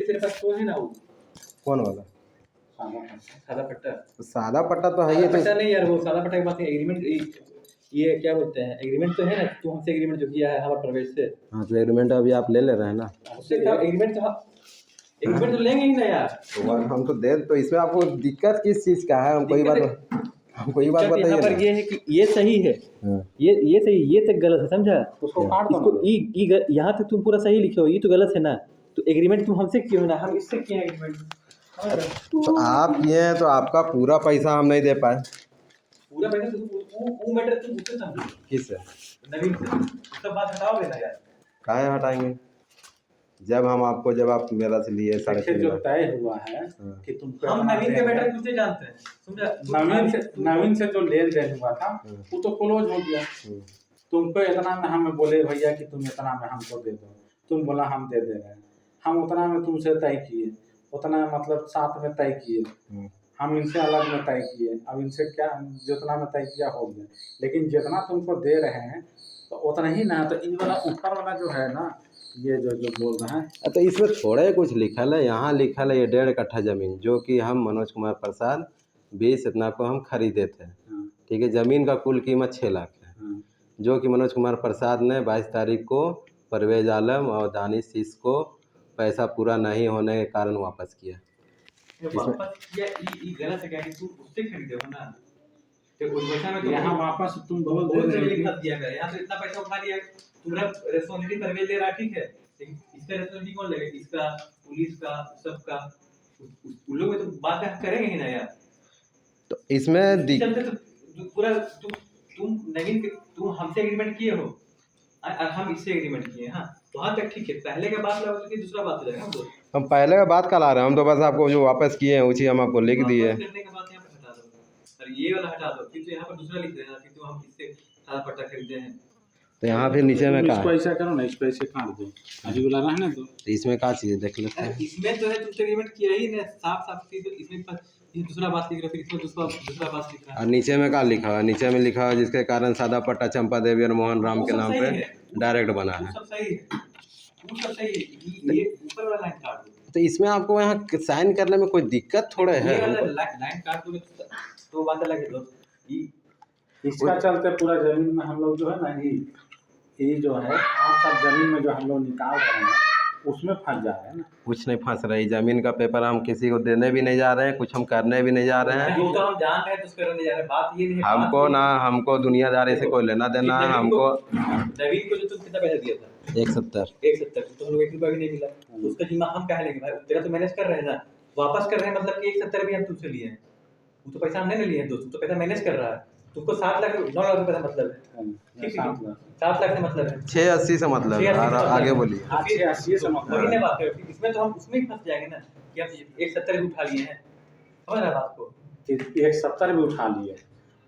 Already तेरे पास तो है ना वो कौन वाला? सादा पट्टा। तो सादा पट्टा तो है ही, तो पट्टा नहीं यार, वो सादा पट्टा के बात नहीं, एग्रीमेंट ये क्या बोलते हैं, एग्रीमेंट तो है ना, तू हमसे एग्रीमेंट जो किया है हमारे प्रवेश से। हाँ तो एग्रीमेंट अभी आप ले रहे हैं ना। उससे क्या एग्रीमेंट तो लेंगे ही ना यार। तो हम तो दे, तो इसमें आपको दिक्कत किस चीज़ का है? हमको ये बात बताइए यहाँ पर ना। ये है कि ये सही है, ये सही, ये तक गलत है, समझा? उसको इसको यहाँ तक तुम पूरा सही लिखे हो, ये तो गलत है ना। तो एग्रीमेंट तुम हमसे किए हो ना, हम इससे किए एग्रीमेंट। तो आप किए हैं तो आपका पूरा पैसा हम नहीं दे पाए। पूरा पैसा वो मैटर तुम उससे समझो। किस? नवीन से सब बात हटाओगे ना यार। काहे हटाएंगे? जब आप मेरा से लिए 3.5 जो लाख तय हुआ है कि तुमको, हम नवीन के मैटर कुछ जानते हैं, समझा? नवीन से जो लेन देन हुआ था वो तो क्लोज हो गया। तुमको इतना में हमें बोले भैया कि तुम इतना में हमको दे दो, तुम बोला हम दे दे रहे हैं, हम उतना में तुमसे तय किए, उतना मतलब साथ में तय किए, हम इनसे अलग में तय किए। अब इनसे क्या, जितना में तय किया हो गया, लेकिन जितना तुमको दे रहे हैं तो उतना ही ना। तो इन वाला ऊपर वाला जो है ना, ये जो बोल रहे हैं, तो इसमें थोड़े कुछ लिखल है। यहाँ लिखल है ये 1.5 कट्ठा ज़मीन जो कि हम मनोज कुमार प्रसाद 20 इतना को हम खरीदे थे। ठीक है, ज़मीन का कुल कीमत 6 लाख है, जो कि मनोज कुमार प्रसाद ने 22 तारीख को परवेज आलम और दानिश शीश को पैसा पूरा नहीं होने के कारण वापस किया। वापस किया ये गलत है क्या कि तुम उससे खरीदे हो ना, तो उस पैसा में तो यहाँ वापस तुम बोल दे बहुत रहे जल्दी हो फंस गया है। यहाँ तो इतना पैसा उठा लिया, तुम्हारा रिस्पांसिबिलिटी परवेज ले रहा है, ठीक है, लेकिन इसका रिस्पांसिबिलिटी कौन लेगा? इसका, पुलिस का, सबका। उन लोग तो बात करेंगे ही ना यार। तो इसमें चलते तो पूरा तुम नवीन तुम हमसे एग्रीमेंट किए हो और हम इससे एग्रीमेंट किए। हाँ, वहाँ तक ठीक है, पहले का बात लगा कि दूसरा बात हो जाएगा। हम पहले का बात कल आ रहे हैं, हम तो बस आपको जो वापस किए हैं उसी हम आपको लिख दिए। करने का बात यहाँ पर हटा दो और ये वाला हटा दो, क्योंकि यहाँ पर दूसरा लिख देना कि तो हम इससे सादा पट्टा खरीदे हैं। तो यहाँ फिर नीचे में इसको ऐसा करो ना, इसको ऐसे काट दो, अभी वाला रहने दो। तो इसमें क्या चीज़ देख लेते हैं। इसमें तो है तुमसे एग्रीमेंट किया ही ना, साफ चीज। तो इसमें ये दूसरा बात लिख रहा है, फिर इसमें दूसरा बात लिख रहा है। और नीचे में क्या लिखा है? नीचे में लिखा है जिसके कारण सादा पट्टा चंपा देवी और मोहन राम के नाम पे डायरेक्ट बना है। सब सही है, वो सब सही है, ये ऊपर वाला लाइन काट दो। तो इसमें आपको यहाँ साइन करने में कोई दिक्कत थोड़े है? लाइन काट दो तो बात अलग है दोस्त। इसका चलते पूरा जमीन में हम लोग जो है ना, ये जो है आप सब जमीन में जो हम लोग निकाल रहे हैं उसमें फंस जा रहे हैं ना। कुछ नहीं फंस रही जमीन का पेपर, हम किसी को देने भी नहीं जा रहे हैं, कुछ हम करने भी नहीं जा रहे हैं। जो तो हम जान रहे हैं तो उसको करने जा रहे हैं, बात ये नहीं है। हमको दुनियादारी से कोई लेना देना है। हमको नवीन को जो तुम कितना पैसा दिया था? 170 तो हम लोग 1 रुपया भी नहीं मिला, तो उसका जिम्मा हम कह लेंगे भाई? तेरा तो मैनेज कर रहे हैं ना, वापस कर रहे हैं, मतलब कि 170 भी हम तुमसे लिए हैं, वो तो पैसा हमने नहीं लिए दोस्त, तो पैसा मैनेज कर रहा है। तुमको 7 लाख 9 लाख रुपए का मतलब है, ठीक है? 7 लाख से मतलब है, 680 से मतलब है। और आगे बोलिए। 680 से मतलब वही बात है। इसमें तो हम उसमें ही फंस जाएंगे ना कि आप 170 भी उठा लिए हैं, समझ रहे बात को? 170 भी उठा लिए,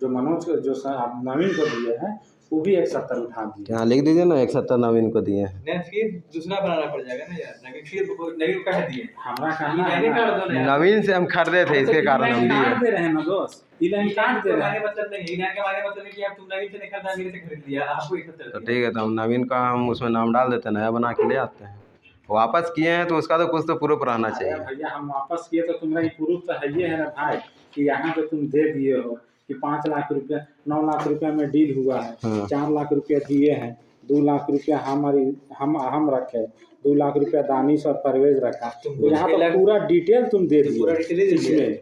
जो मनोज जो सर आप नवीन को दिए हैं वो भी 170 उठा दिए। यहाँ लिख दीजिए ना 170 नवीन को दिए हैं। नहीं, फिर दूसरा बनाना पड़ जाएगा ना यार। नवीन फिर नवीन को कह दिए, हमारा कहना है नवीन से हम खरीदे थे, इसके कारण हम दिए। दे रहे हैं ना दोस्त, लाइन काट दे रहे हैं। मतलब नहीं, लाइन के बारे में मतलब है कि आप तुम नवीन से नहीं खरीदा, मेरे से खरीद लिया, आपको 170। तो ठीक है, तो हम नवीन का हम उसमें नाम डाल देते हैं, नया बना के ले आते हैं। वापस किए हैं तो उसका तो कुछ तो प्रूफ रहना चाहिए। भैया हम वापस किए तो तुम्हारा ये प्रूफ तो है, ये है ना भाई कि यहाँ पे तुम दे दिए हो कि 5 लाख रुपया, 9 लाख रुपया में डील हुआ है। 4 लाख रुपया दिए हैं, 2 लाख रुपया हम रखे, 2 लाख रुपया दानिश और परवेज रखा। तो यहाँ पर पूरा डिटेल तुम दे दिए, पूरा डिटेल दे दिया है,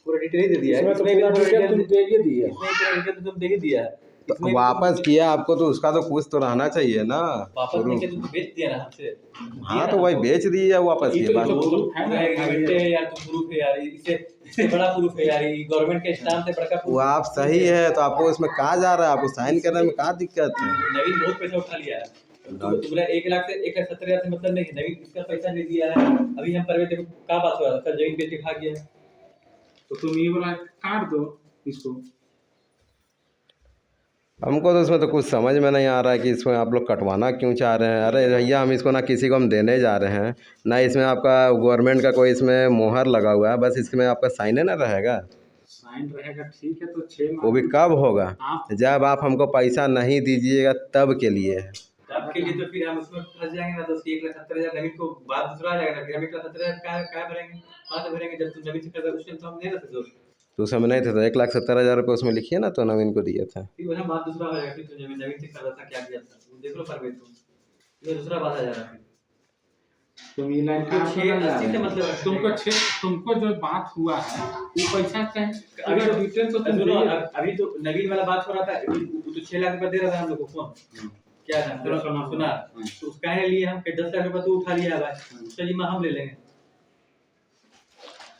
पूरा डिटेल दे दिया है, इसमें तो पूरा डिटेल तुम दे ही दिए, पूरा डिटेल तुम दे ही दिया है। तो वापस किया आपको तो उसका तो कुछ तो रहना चाहिए ना। वापस नहीं किया तो बेच दिया ना हमसे। हाँ तो वही बेच दिया, वापस किया बात। प्रूफ है ना यार, तुम प्रूफ है यार, इससे बड़ा प्रूफ है यार, ये गवर्नमेंट के स्टाम्प से बड़ा वो आप सही है, तो आपको उसमें कहा जा रहा है, आपको साइन करने में क्या दिक्कत है? नवीन बहुत पैसा उठा लिया है, तुम्हारा 1 लाख से 1,70,000 से मतलब नहीं है। नवीन इसका पैसा नहीं दिया है, अभी हम परवेज देखो क्या बात हो रहा है, जमीन बेच के खा गया है। तो तुम ये वाला काट दो इसको। हमको तो इसमें तो कुछ समझ में नहीं आ रहा है कि इसमें आप लोग कटवाना क्यों चाह रहे हैं। अरे भैया, हम इसको ना किसी को हम देने जा रहे हैं, ना इसमें आपका गवर्नमेंट का कोई इसमें मोहर लगा हुआ है, बस इसमें आपका साइन है ना रहेगा। साइन रहेगा, ठीक है। तो 6 वो भी कब होगा? जब आप हमको पैसा नहीं दीजिएगा तब के लिए है। आपके लिए तो फिर हम उसमें फंस जाएंगे ना, तो उसकी 1,70,000 नवीन को बात दूसरा आ जाएगा ना, फिर हम 1,70,000 क्या भरेंगे, कहाँ से भरेंगे? जब तुम नवीन से कर रहे हो उस टाइम तो हम नहीं रहते दोस्त, तो उस समय नहीं था, तो 1,70,000 रुपये उसमें लिखिए ना, तो नवीन को दिए थे। फिर वही बात दूसरा हो जाएगा, फिर तुम नवीन से कर रहा था क्या किया था, देख लो परवेज तुम, ये दूसरा बात आ जा रहा है। तुम ये लाइन तुमको 680 से मतलब है। तुमको जो बात हुआ है वो पैसा चाहे अगर डिटेल तो तुम सुनो, दिए। अभी तो नवीन वाला बात हो रहा था, वो तो 6 लाख रुपए दे रहा था हम लोग को फोन, क्या ना सुना, तो उसका है लिए हम 10 लाख रुपए तो उठा लिया है भाई, उसका जिम्मा हम ले लेंगे।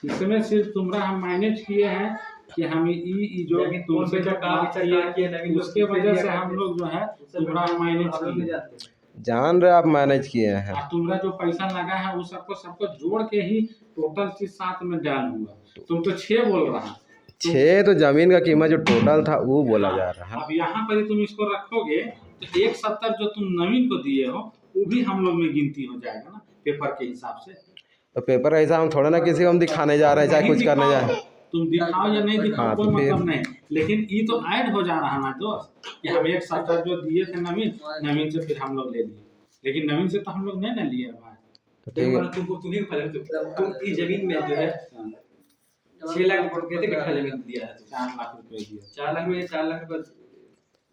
इसमें सिर्फ तुम्हारा हम मैनेज किए हैं कि हम ये जो तुमसे जो बात किए उसके वजह से हम लोग जो है तुम्हारा मैनेज किए। जान रहे आप मैनेज किए हैं। तुम्हारा जो पैसा लगा है वो सबको जोड़ के ही टोटल चीज साथ में डाल हुआ। तुम तो 6 बोल रहा है, 6 तो जमीन का कीमत जो टोटल था वो बोला जा रहा है। अब यहाँ पर तुम इसको रखोगे तो 1,70 जो तुम नवीन को दिए हो वो भी हम लोग में गिनती हो जाएगा ना पेपर के हिसाब से। तो पेपर ऐसा हम थोड़ा ना किसी को हम दिखाने जा रहे हैं, चाहे कुछ करने जा रहे हैं। तुम दिखाओ या नहीं दिखाओ हाँ, कोई तो मतलब नहीं, लेकिन ये तो ऐड हो जा रहा है ना दोस्त कि हम 1,70 जो दिए थे नवीन से फिर हम लोग ले लिए, लेकिन नवीन से तो हम लोग नहीं ना लिए भाई। तो ठीक है, तुम इस जमीन में जो है 6 लाख रुपए कट्ठा जमीन दिया है, 4 लाख रुपए दिए। 4 लाख रुपए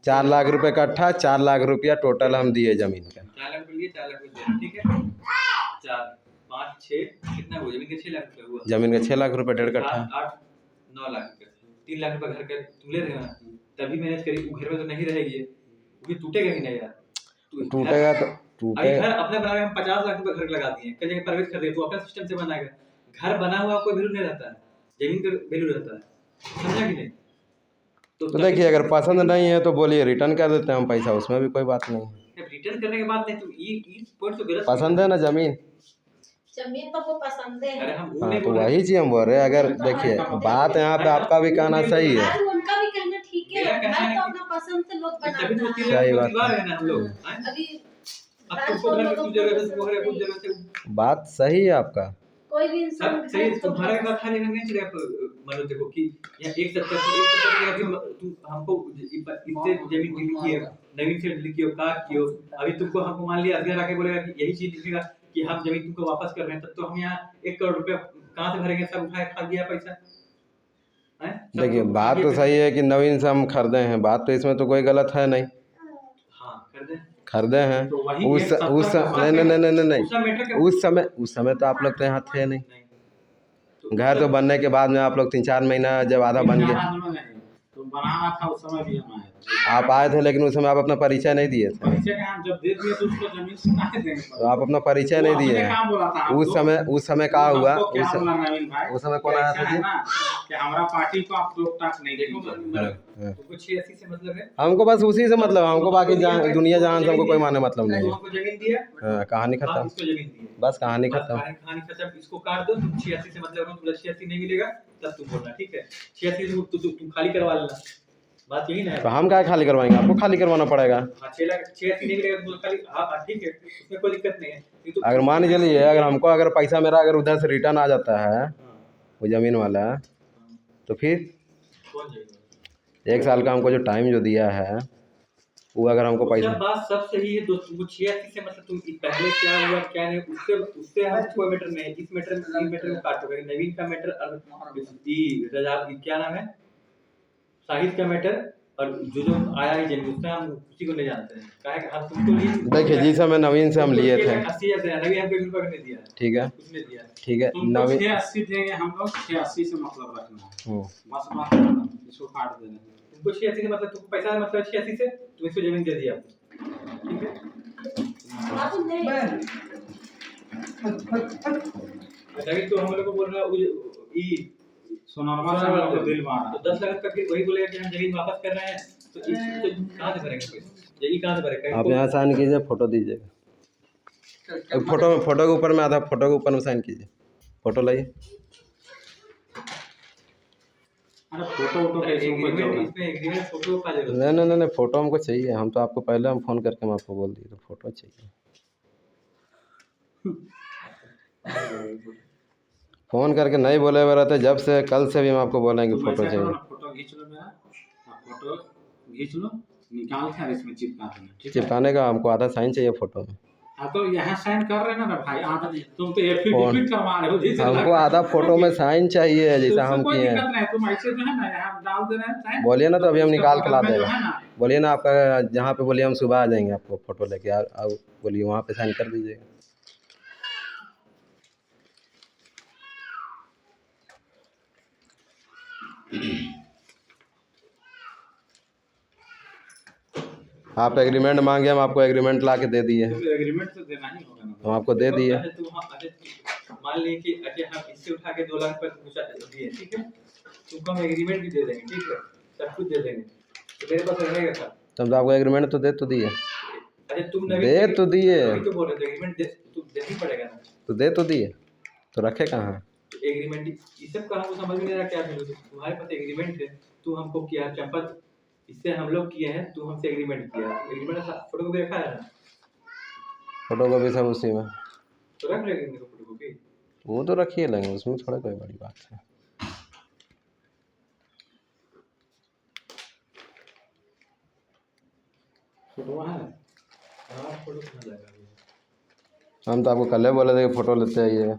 4 लाख रुपए कट्ठा, 4 लाख रुपया टोटल हम दिए जमीन का। 4 लाख रुपए लिए, 4 लाख रुपए, ठीक है, 4 5 6 कितना हुआ? जमीन के 6 लाख रुपए हुआ, जमीन का 6 लाख रुपए 1.5 कट्ठा, 8 9 लाख रुपए, 3 लाख रुपए घर का तुम ले रहे हो ना, तभी मैनेज करी। वो घर में तो नहीं रहेगी, वो भी टूटेगा ही नहीं यार, टूटेगा तो अभी घर अपने बना के हम 50 लाख रुपए घर लगा दिए, कहीं जगह परवेज कर दिए, तो अपना सिस्टम से बनाएगा। घर बना हुआ कोई वैल्यू नहीं रहता है, जमीन का वैल्यू रहता है, समझा कि नहीं? तो देखिए, अगर पसंद नहीं है तो बोलिए, रिटर्न कर देते हैं हम पैसा, उसमें भी कोई बात नहीं है। रिटर्न करने के बाद नहीं, तो ये पॉइंट तो गलत पसंद है ना जमीन तो वो पसंद है। अरे हम हाँ, तो वही चीज हम बोल रहे हैं। अगर देखिए बात यहाँ पे आपका भी कहना सही है, उनका भी कहना ठीक है, घर तो अपना पसंद से लोग तभी तो बनाते 3 हैं। सही लाख बात रुपए है ना हम लोग, अभी अब तुमको लगा कि कुछ जगह से वो है, कुछ जगह से बात सही है आपका। कोई भी इंसान सब सही। तुम्हारे का खाली नहीं चलेगा, मानो देखो कि यहाँ 1,70 अभी तुम हमको इससे जमीन की लिखी है, नवीन से लिखी हो, का की हो, अभी तुमको हमको मान लिया अजगर आके बोलेगा कि यही चीज लिखेगा कि हम जमीन तुमको वापस कर रहे हैं, तब तो हम यहाँ 1 करोड़ रुपया कहाँ से भरेंगे? सब उठाए खा गया पैसा। देखिए बात तो सही है कि नवीन से हम खरीदे हैं, बात तो इसमें तो कोई गलत है नहीं, हाँ खरीदे हैं। तो वही उस नहीं उस समय तो आप लोग तो यहाँ थे नहीं, घर तो बनने के बाद में आप लोग 3-4 महीना जब आधा बन गया, तो बनाना था उस समय भी हम आए थे। आप आए थे, लेकिन उस समय आप अपना परिचय नहीं दिए थे। परिचय का हम जब दे दिए तो उसको जमीन से काहे देंगे? तो आप अपना परिचय नहीं दिए हैं। उस समय क्या हुआ, उस समय कौन आया था जी? कि हमारा पार्टी को आप लोग तक नहीं देखो, तुमको 86 से मतलब है, हमको बस उसी से मतलब, हमको बाकी दुनिया जहान से हमको कोई माने मतलब नहीं है। तुमको जमीन दिया, हाँ, कहानी खत्म, इसको जमीन दी है, बस कहानी खत्म। कहानी खत्म। इसको काट दो, तुम 86 से मतलब तुम 86 नहीं मिलेगा तब तुम बोलना, ठीक है? 86 से तुम खाली करवा लेना, बात यही ना है। तो हम क्या खाली करवाएंगे, आपको खाली करवाना पड़ेगा। हाँ 6 लाख 86 नहीं मिलेगा तो खाली, हाँ ठीक है, उसमें कोई दिक्कत नहीं है। ये तो अगर मान के चलिए, अगर हमको अगर पैसा मेरा अगर उधर से रिटर्न आ जाता है वो ज़मीन वाला, तो फिर कौन जाएगा? 1 साल का हमको जो टाइम जो दिया है वो अगर हमको पैसा, सब बात सब सही है दोस्त। तुमको 86 से मतलब तुम पहले क्या हुआ क्या नहीं, उससे हम कोई मैटर नहीं है। इस मैटर को काटोगे, नवीन का मैटर और रजा क्या नाम है, साहिद का मैटर, और जो आया है जमीन उसका हम किसी को नहीं जानते हैं, काहे कि हम तुमको लिए। देखिए जिस समय नवीन से हम लिए थे, 80,000 नवीन हमको 1 रुपया नहीं दिया, ठीक है, उसने दिया, ठीक है, नवीन 86 देंगे हम लोग, 86 से मतलब रखना है, बस बात खत्म, इसको काट देना। तुमको 86 से मतलब तुमको पैसा मतलब 86 से तुम इसको जमीन दे दिया, ठीक है? अब नहीं अभी तो हम लोग को बोल रहा है सोनारमा से हम लोग को दिल मारा, तो 10 लाख का फिर वही बोलेगा कि हम जमीन वापस कर रहे हैं, तो कहाँ से भरेंगे पैसा? यही कहाँ से भरेगा? आप यहाँ साइन कीजिए, फोटो दीजिएगा, फोटो के ऊपर में आधा, फोटो के ऊपर में साइन कीजिए, फोटो लाइए। अरे फोटो कैसे इसमें एग्रीमेंट फोटो का जरूरत है। नहीं, फोटो हमको चाहिए। हम तो आपको पहले हम फ़ोन करके हम आपको बोल दिए, तो फोटो चाहिए। फ़ोन करके नहीं बोले हुए रहते, जब से कल से भी हम आपको बोलेंगे फोटो चाहिए। फोटो खींच लो मेरा, फोटो खींच लो, निकाल कर इसमें चिपका देना, ठीक है। चिपकाने का हमको आधा साइन चाहिए फोटो में। हाँ तो यहाँ साइन कर रहे हैं ना भाई, आधा तुम तो एफिडेविट करवा रहे हो जैसे हमको आधा फोटो में साइन चाहिए तो जैसा उससे हम कोई किए हैं। दिक्कत नहीं, तुम ऐसे जो है ना यहाँ डाल दे रहे हैं साइन। बोलिए ना तो अभी हम उसके निकाल के ला बगल में जो देंगे। है ना, बोलिए ना आपका जहाँ पे बोलिए हम सुबह आ जाएंगे आपको फोटो लेके आओ बोलिए वहाँ पे साइन कर दीजिएगा। आप एग्रीमेंट मांगे हम आपको एग्रीमेंट ला के दे दिए। एग्रीमेंट तो देना ही होगा ना। हम आपको दे दिए। मान लीजिए कि अजय हम इससे उठा के 2 लाख पर दिए, ठीक है, तुमको हम एग्रीमेंट भी दे देंगे, ठीक है, सब कुछ दे देंगे, तो मेरे पास रहेगा क्या? तब तो आपको एग्रीमेंट तो दे तो दिए। अरे तुम दे तो दिए, अभी तो बोल रहे थे एग्रीमेंट तो देना ही पड़ेगा ना। तो दे तो दिए, तो रखे कहाँ हैं? एग्रीमेंट ये सब का हमको समझ में नहीं आ रहा क्या है। तुम्हारे पास एग्रीमेंट है, तू हमको किया चंपा, इससे हम लोग किए हैं, तू हमसे एग्रीमेंट किया, एग्रीमेंट फोटो कॉपी रखा है ना? फोटो कॉपी सब उसी में, तो रख लेंगे मेरे फोटो कॉपी। वो तो रखिए लेंगे, उसमें थोड़ा कोई बड़ी बात है। फोटो है हाँ फोटो कहाँ जाएगा? हम तो आपको कल ही बोले थे कि फ़ोटो लेते आइए।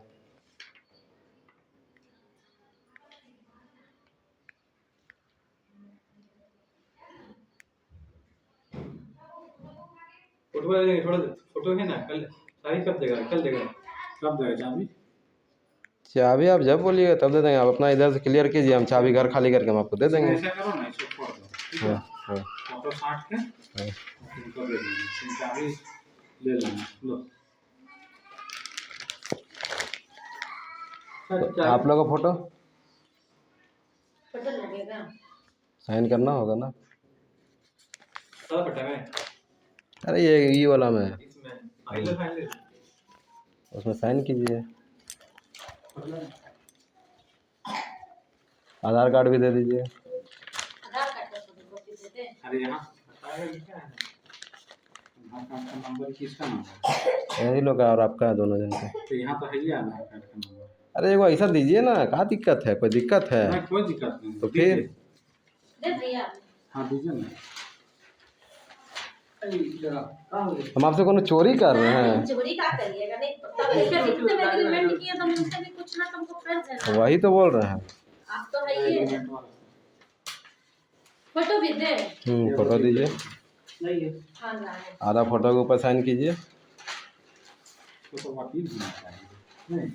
फोटो वाला देंगे, थोड़ा फोटो है ना, कल सारी कब देगा? कल देगा। कब देगा चाबी? चाबी आप जब बोलिएगा तब दे देंगे। आप अपना इधर से क्लियर कीजिए, हम चाबी घर खाली करके हम आपको दे देंगे। ऐसा करो ना, इसको फोड़ दो, ठीक है? हाँ हाँ फोटो साट के तुमको दे देंगे, तुम चाबी ले लेना। लो तो आप लोगों का फोटो फोटो लगेगा। साइन करना होगा ना। सारा पटा है अरे ये वाला में इसमें फाइनल उसमें साइन कीजिए। आधार कार्ड भी दे दीजिए। आधार कार्ड का फोटोकॉपी दे दे। अरे यहाँ आधार लिखा है ना। आधार कार्ड का नंबर किसका नंबर? यही लोग और आपका दोनों जन का। तो यहाँ तो है ही आधार कार्ड का नंबर। अरे वो ऐसा दीजिए ना, क्या दिक्कत है? कोई दिक्कत है? नहीं कोई दिक्कत नहीं। तो फिर दे भैया। हाँ दीजिए ना। हम आपसे कोनो चोरी कर रहे हैं? चोरी का करिएगा? नहीं तब इसका जितने में एग्रीमेंट किया तो मुझसे भी कुछ ना तुमको फर्ज है ना। वही तो बोल रहे हैं। आप तो है ही है। फोटो भी दे। फोटो दीजिए। हाँ ना है। आधा फोटो के ऊपर साइन कीजिए। तो वकील होना चाहिए। नहीं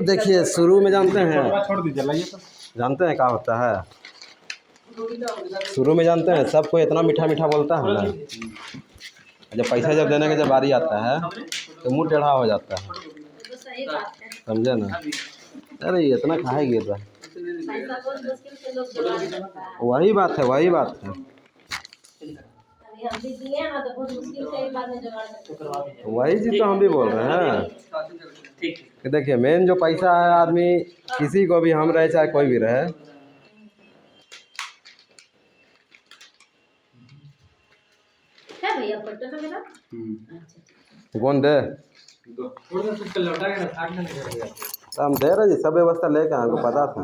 देखिए शुरू में जानते हैं, छोड़ दीजिए, लाइए तो। जानते हैं क्या होता है? शुरू में जानते हैं सबको इतना मीठा मीठा बोलता है ना, जब पैसा जब देने का जब बारी आता है तो मुंह टेढ़ा हो जाता है। तो सही बात है। समझे ना? अरे इतना काहे गिर रहा है? पैसा बहुत मुश्किल से लोग जुगाड़ करता है। वही बात है, वही बात है, अभी हम भी दिए ना तो बहुत मुश्किल से एक बार में जुगाड़ करते हैं। वही चीज़ तो हम भी बोल रहे हैं कि देखिए मेन जो पैसा है, आदमी किसी को भी, हम रहे चाहे कोई भी रहे, है भैया फोटो तो मेरा। कौन दे? थोड़ा सा लौटा के ना, भागना नहीं पड़ेगा। हम दे रहे जी, सब व्यवस्था लेके हमको पता था।